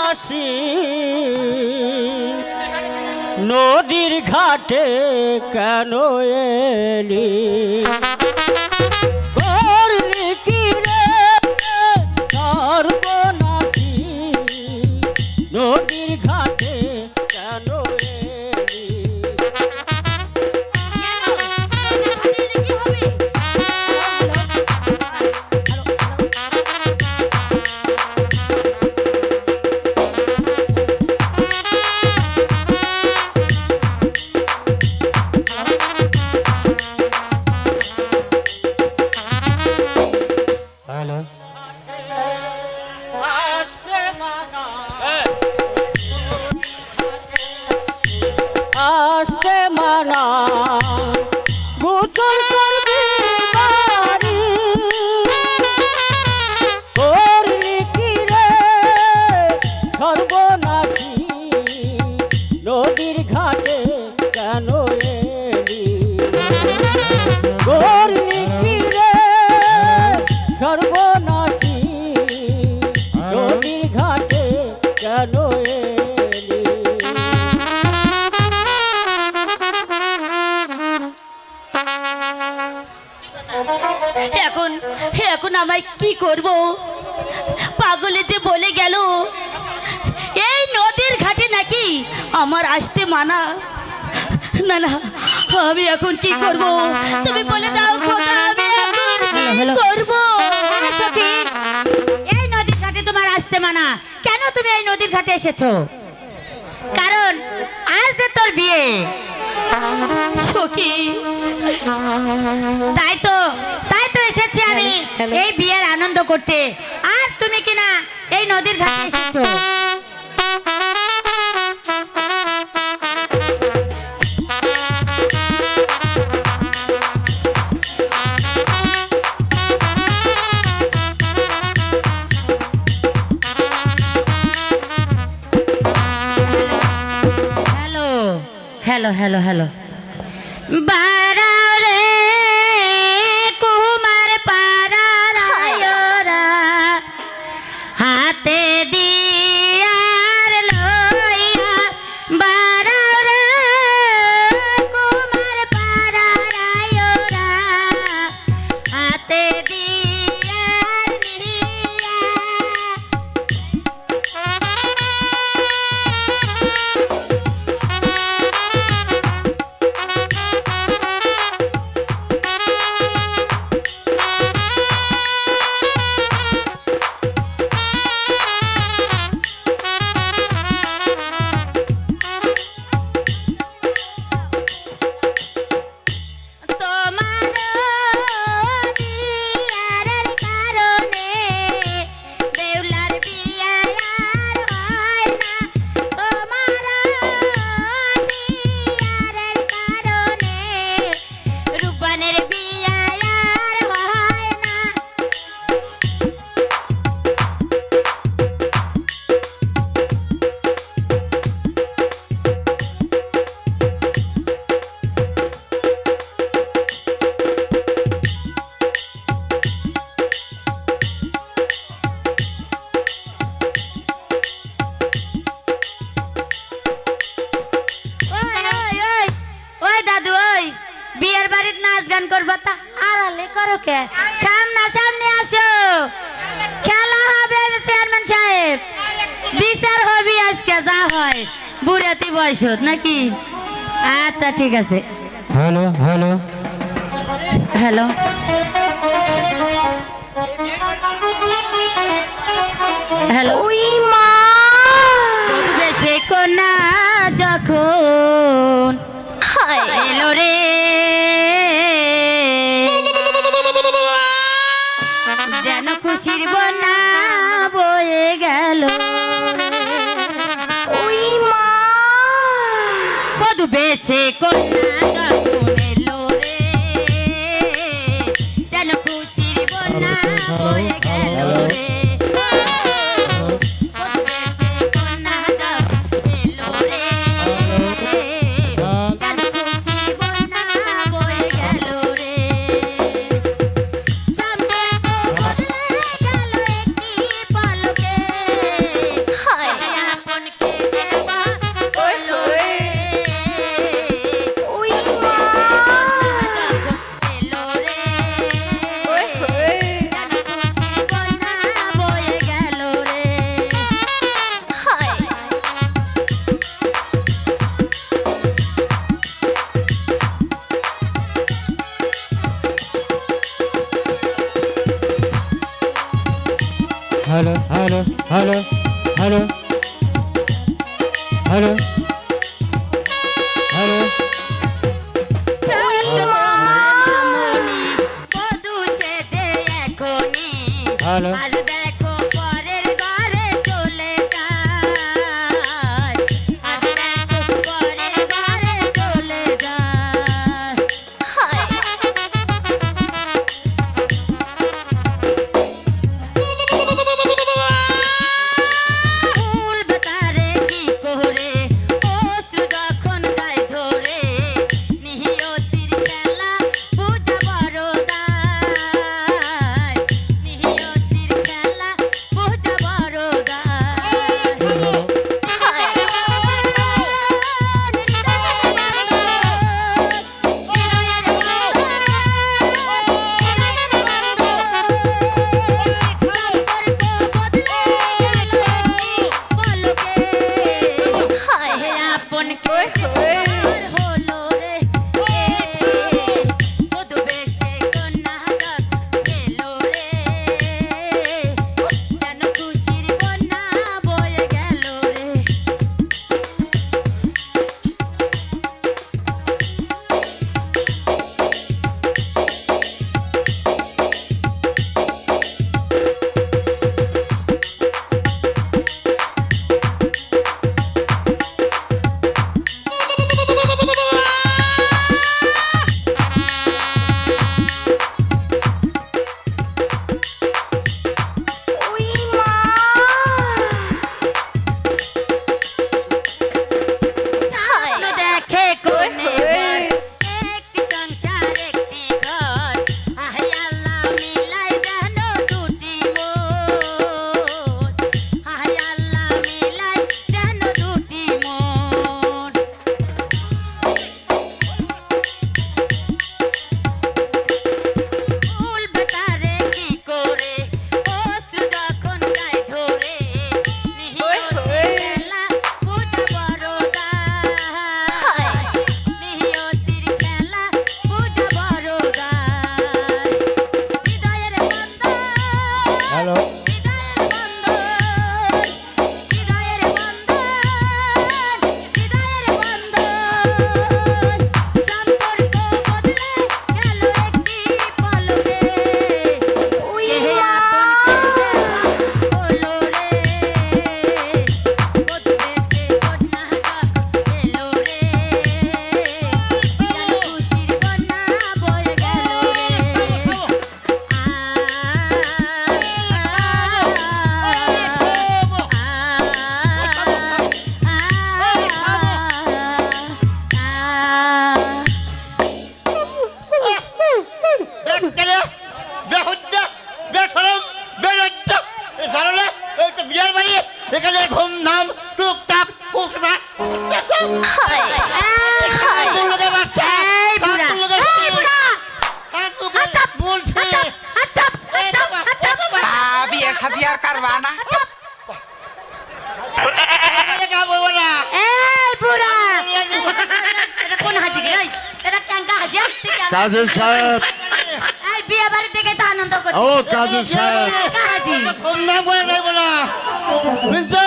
আসি নদীর ঘাটে কেন এলি করলি কি রে সর্বনাশী নদীর ঘাটে কেন এলি আসতে মানা গোচর করবি বাড়ি করলি কি রে সর্বনাশী নদীর ঘাটে কেন এলি করলি কি রে সর্বনাশী নদীর ঘাটে কেন এলি এখন এখন আমায় কি করব পাগলে যে বলে গেল এই নদীর ঘাটে নাকি আমার আসতে মানা না না আমি এখন কি করব তুমি বলে দাও খোদা আমি এখন কি করব সখী এই নদীর ঘাটে তোমার আসতে মানা কেন তুমি এই নদীর ঘাটে এসেছো কারণ আজ যে তোর বিয়ে সখী তাই তো এসেছি আমি এই বিয়ের আনন্দ করতে আর তুমি কিনা এই নদীর ঘাটে এসেছো হ্যালো হ্যালো হ্যালো হ্যালো বারাও রে কুমার পারা রায়রা হাতে দিয়ার লইয়া বারাও রে কুমার পারা রায়রা হাতে দিয়ার নিয়া বিয়ের বাড়িতে নাচ গান করবো তা আড়ালে করো কে সামনে সামনে আসো খেলা হবে চেয়ারম্যান সাহেব বিচার হবে আজকে যা হয় বুড়াতি বয়স নাকি আচ্ছা ঠিক আছে হ্যালো হ্যালো হ্যালো হ্যালো ওই মা বেশে কোনা যখন এলো রে যেন খুশির বন্যা বয়ে গেল ওই মা বধু বেশে কোনা যখন এলো রে যেন খুশির বন্যা বয়ে গেল রে হ্যালো হ্যালো হ্যালো হ্যালো বধূ সেজে এখনই হ্যালো আর দেখো পরের ঘরে চলে যায় আর দেখো পরের ঘরে চলে যায় ফুল বেতারে কি করে অশ্রু যখন যায় ধরে নিহিয়তির খেলা বুঝা বড় দায় নিহিয়তির খেলা বুঝা বড় আপন কে হলো রে মধু বেশে কন্যা এলো রে যেন খুশির বন্যা বয়ে গেল রে স্বপ্ন দেখে কোনে একটি সংসার একটি ঘর আহে আল্লাহ মিলাই যেন দুটি মন আহে আল্লাহ মিলাই যেন দুটি মন ফুল বেতারে কি করে অশ্রু যখন যায় ধরে নিহিয়তির খেলা বুঝা বড় দায় নিহিয়তির খেলা বুঝা বড় দায় হৃদয়ের বন্ধন হ্যালো হৃদয়ের বন্ধন হৃদয়ের বন্ধন হৃদয়ের বন্ধন সম্পর্ক বদলে গেল একটি পলকে এহে আপন হলো রে বধূ বেশে কন্যা এলো রে যেন খুশির বন্যা বয়ে গেল রে বেহুদ্দা বেশরম বেলজ্জা এই ধরনের এইটা বিয়ের বাড়ি এখানে ঘুম নাম টুকটাক উঠবা লোকের বাচ্চা এই বুড়া, এই বুড়া! বলছে বিয়ে শাদি আর কারবা না এই বুড়া এটা কোন হাজি রে এই? এটা কেঙ্কা হাজি কাজী সাহেব এই বিয়ে বাড়ি থেকে তো আনন্দ করছি ও কাজী সাহেব কেঙ্কা হাজি ঘুম নাম বলে নেব না বুঝছো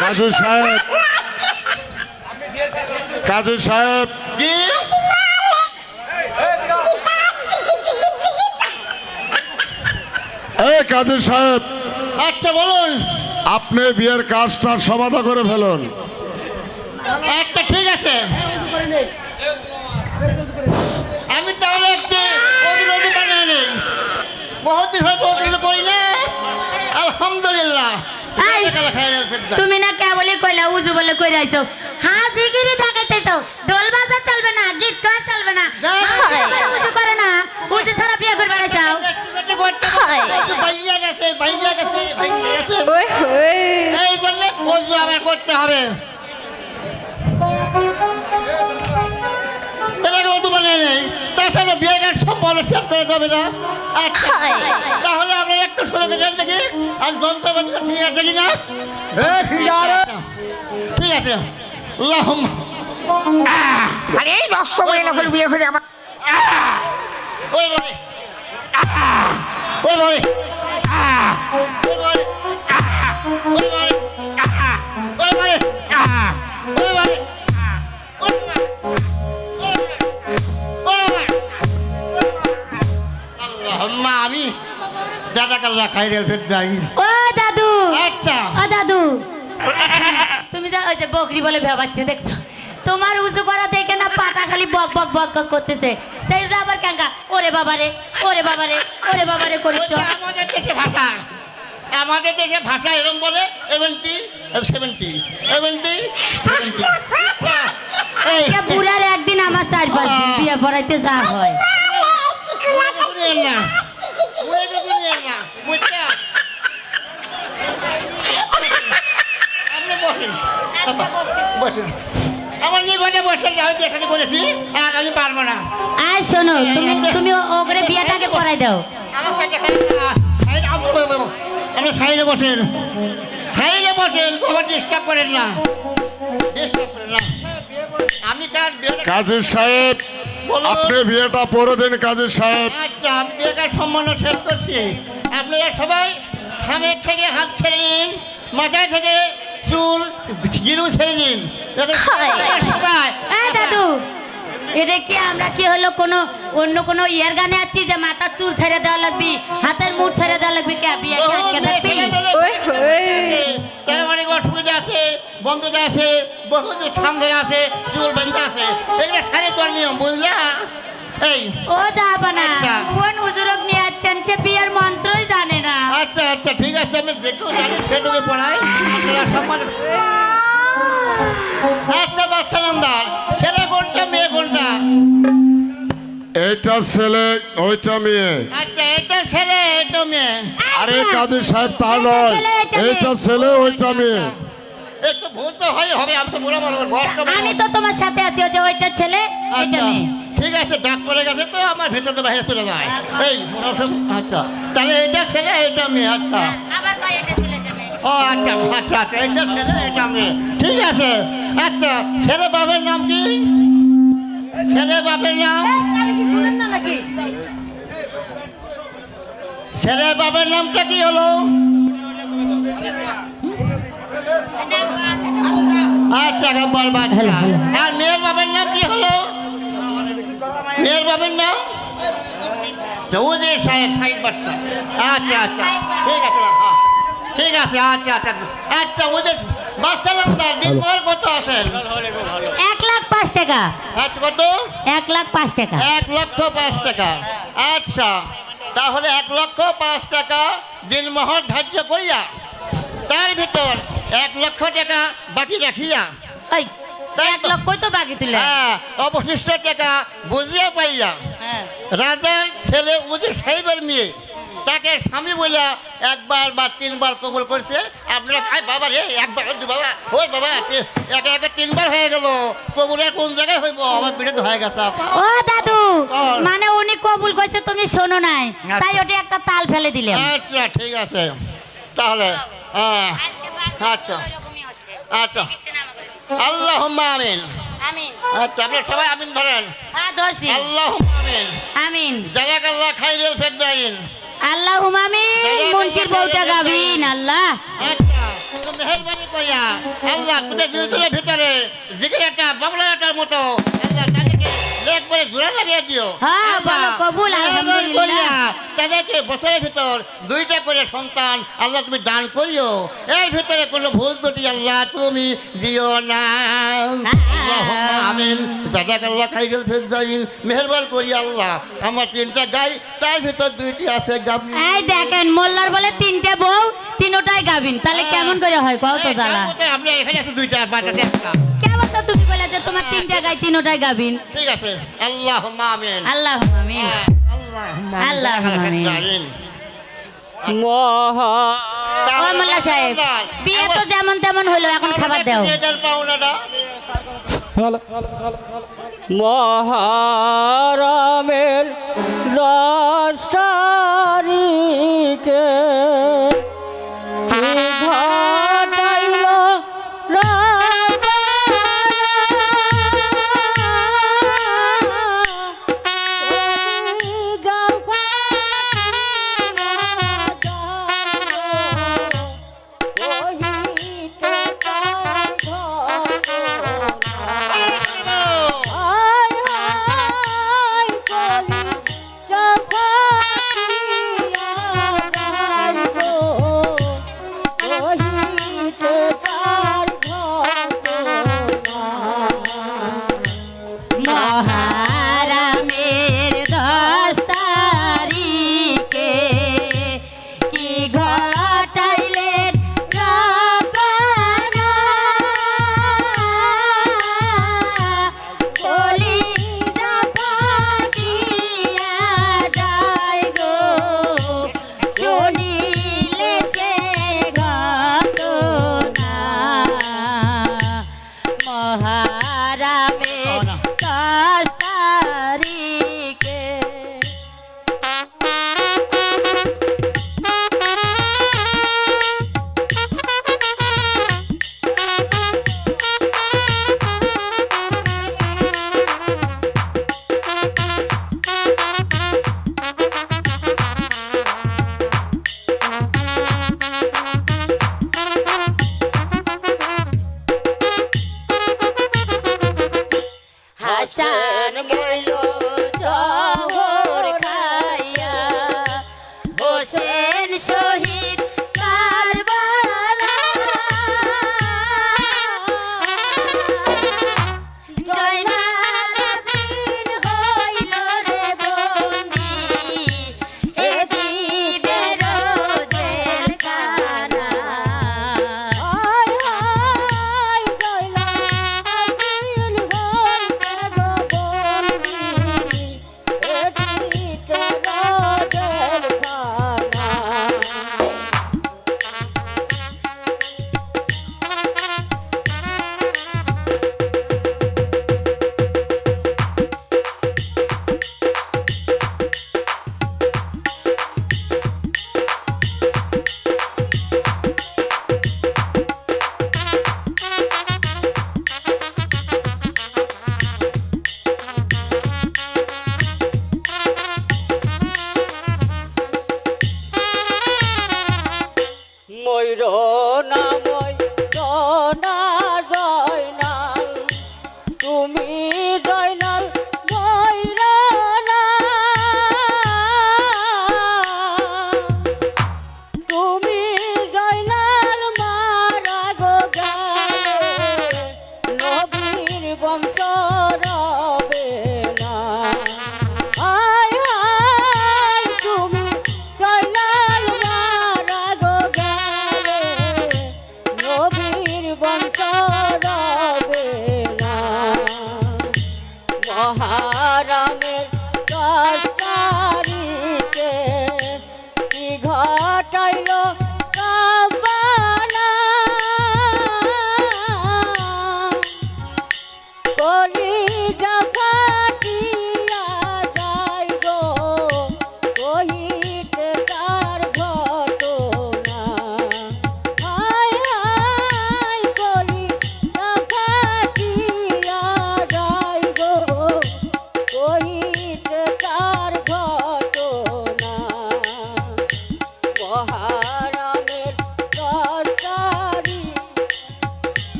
কাজী সাহেব কাজী সাহেব কি এই কাজী সাহেব আচ্ছা বলুন আপনি বিয়ের কাজটা সমাধা করে ফেলুন একটা ঠিক আছে আমি তাহলে একটি অনুরোধ বানিয়ে নিই বহুত দিন হয় বহুত দিন করি না আলহামদুলিল্লাহ এই, তুমি না কেবলই কইলা উজু বলে কই রাইছো হাজিগিরি দেখাইতেছো ঢোল বাজা চলবে না গীত গাওয়া চলবে না উজু করে না উজু ছাড়া বিয়ে করবে না চাও বাইয়া গেছে এই বললে ওজু আবার করতে হবে এটাকে ওটু বানিয়ে নেই তাছাড়া বিয়েটার সম্পর্ক শেষ করে দেবে না আচ্ছা তাহলে আমরা একটু শুরু করে দেখি আর যন্ত্রপাতি ঠিক আছে কিনা ঠিক আছে আল্লাহুম্মা আরে এই নষ্ট হয়ে না করে বিয়ে করে আমার ওই বলে ওই বলে ওই বলে খাইরেল ফের যাই। ও দাদু আচ্ছা ও দাদু তুমি যা ওই যে বকরি বলে ভেবাচ্ছে দেখছো তোমার উঁচু করা দেখে না পাটা খালি বক বক বক বক করতেছে তাই ওটা আবার কাঙ্কা ওরে বাবারে ওরে বাবারে ওরে বাবারে করিস ওটা আমাদের দেশে ভাষা, আমাদের দেশে ভাষা এরকম বলে 70 70 70 70। এই বুড়ার একদিন আমার চারপাশ বিয়ে পড়াইতে যা হয় না না বুঝছা আপনি বসেন বসেন আমার নিয়ে ঘরে বসেন আমি বিয়ে শাদী করেছি আর আমি পারবো না। আয় শোনো তুমি তুমি ওগরে বিয়েটাকে পড়াই দাও আমার সাথে আপনি সাইডে বসেন, সাইডে বসেন, আমার ডিস্টার্ব করেন না, ডিস্টার্ব করেন না। আমি তার কাজী সাহেব আপনি বিয়েটা পরে দিন কাজী সাহেব। আচ্ছা আমি বিয়েটার সম্মান শেষ করছি। আপনারা সবাই খামের থেকে হাত ছেড়ে নিন, মাথায় থেকে চুল গিরু ছেড়ে নিন সবাই। এই দাদু এটা কি আমরা কি হলো কোনো অন্য কোনো ইয়ার গানে আছি যে মাথার চুল ছেড়ে দেওয়া লাগবে হাতের মুঠ ছেড়ে দেওয়া লাগবে কে বিয়ে কি আটকে থাকবি তার অনেক অসুবিধা আছে, বন্ধুদের আছে, বহুত সঙ্গের আছে, চুল বেঁধে আছে, এগুলো সারে তোর নিয়ম বুঝলা। এই ও যাবা না আচ্ছা। কোন হুজুরক নিয়ে আসছেন সে বিয়ের মন্ত্রই জানে না আচ্ছা আচ্ছা ঠিক আছে আমি যেটুকু জানি সেটুকু পড়াই আপনারা সম্মান। আচ্ছা বাচ্চা নামদার ছেলে কোনটা মেয়ে কোনটা? এইটা ছেলে ওইটা মেয়ে। আচ্ছা এটা ছেলে এটা মেয়ে। আরে কাজী সাহেব তা নয়, এইটা ছেলে ওইটা মেয়ে। একটু ভুল তো হয় হবে, আমি তো বুড়ো বলবো আমি তো তোমার সাথে আছি ওই যে ওইটা ছেলে এটা আচ্ছা মেয়ে ঠিক আছে ডাক পড়ে গেছে তো আমার ভেতর তো বাইরে চলে যায়। এই আচ্ছা তাহলে এটা ছেলে এটা মেয়ে। আচ্ছা আবার কয় এটা ছেলে এটা মেয়ে ও আচ্ছা আচ্ছা আচ্ছা এটা ছেলে এটা মেয়ে ঠিক আছে। আচ্ছা ছেলে বাবার নাম কি? ছেলে বাবার নাম ছেলে বাবার নামটা কি হলো? আচ্ছা গব্বর বাদশা। আর মেয়ের বাবার নাম কি হলো? মেয়ের বাবার নাম চৌধুরী সাহেব সাহেব বাদশা। আচ্ছা আচ্ছা ঠিক আছে হ্যাঁ ঠিক আছে আচ্ছা আচ্ছা আচ্ছা ওদের বাদশা নামদার দিনভর কত আছেন? 1,05,000 টাকা আচ্ছা কত? 1,05,000 টাকা 1,05,000 টাকা। আচ্ছা তাহলে 1,05,000 টাকা দিনমোহর ধার্য করিয়া তার ভিতর 1,00,000 টাকা বাকি রাখিয়া এই 1,00,000 তো বাকি তুলে হ্যাঁ অবশিষ্ট টাকা বুঝিয়া পাইয়া হ্যাঁ রাজার ছেলে উজির সাহেবের মেয়ে তাকে স্বামী বলে একবার বা তিনবার কবুল করছে। আপনারা আয় বাবা রে একবার বাবা ওই বাবা একে একে তিনবার হয়ে গেল, কবুলের কোন জায়গায় হইব আমার বিরুদ্ধে হয়ে গেছে আপা। ও দাদু বল। মানে উনি কবুল কইছে তুমি শোনো নাই তাই ওটা একটা তাল ফেলে দিলাম আচ্ছা ঠিক আছে তাহলে আচ্ছা আচ্ছা আল্লাহুম্মা আমিন। আমিন আচ্ছা আপনারা সবাই আমিন ধরেন। হ্যাঁ ধরছি আল্লাহুম্মা আমিন। আমিন জাযাকাল্লাহ খাইরুল ফিরদাইন। আল্লাহুম্মা আমিন মুন্সির বউটা গাবিন আল্লাহ আচ্ছা তো মেহেরবানি করিয়া আল্লাহ তুমি দুইজনের ভিতরে জিকিরটা বাবলাটার মতো আল্লাহ তাদেরকে একবারে জোড়া লাগিয়ে দিও। হ্যাঁ, আল্লাহ, বলো কবুল, মেহেরবানি আলহামদুলিল্লাহ। করিয়া তাদেরকে বছরের ভিতর 2টা করে সন্তান আল্লাহ তুমি দান করিও। এর ভিতরে কোনো ভুল ত্রুটি আল্লাহ তুমি দিও না। আল্লাহুম্মা আমিন। জাযাকাল্লাহ খাইরুল ফিরদাইন। মেহেরবানি করি আল্লাহ আমার 3টা গাই তার ভিতর 2টি আছে গাভী। এই দেখেন মোল্লার বলে 3টে বউ তিনটাই গাবিন তাহলে কেমন করে হয় কত জ্বালা আপনি এখানে আছে 2টা বাচ্চা একটা। কেমন তো তুমি বলে যে তোমার 3টে গাই তিনটাই গাবিন ঠিক আছে আল্লাহুম্মা আমিন। আল্লাহুম্মা আমিন আল্লাহুম্মা আমিন ও মোল্লা সাহেব বিয়ে তো যেমন তেমন হলো এখন খাবার দাও মহারামের 10 তারিখে কি ঘটাইল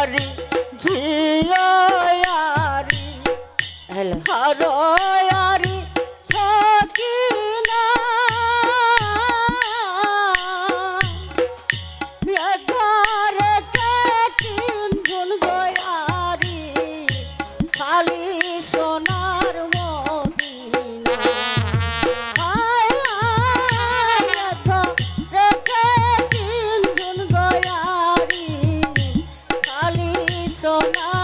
আরি ঝিয়ারি হ্যালো হারয়ারি সকিনা বেকারে কেটিন গুন গয়ারি খালি সোনার মদিনা আয় আয় বেকারে কেটিন গুন গয়ারি খালি সোনার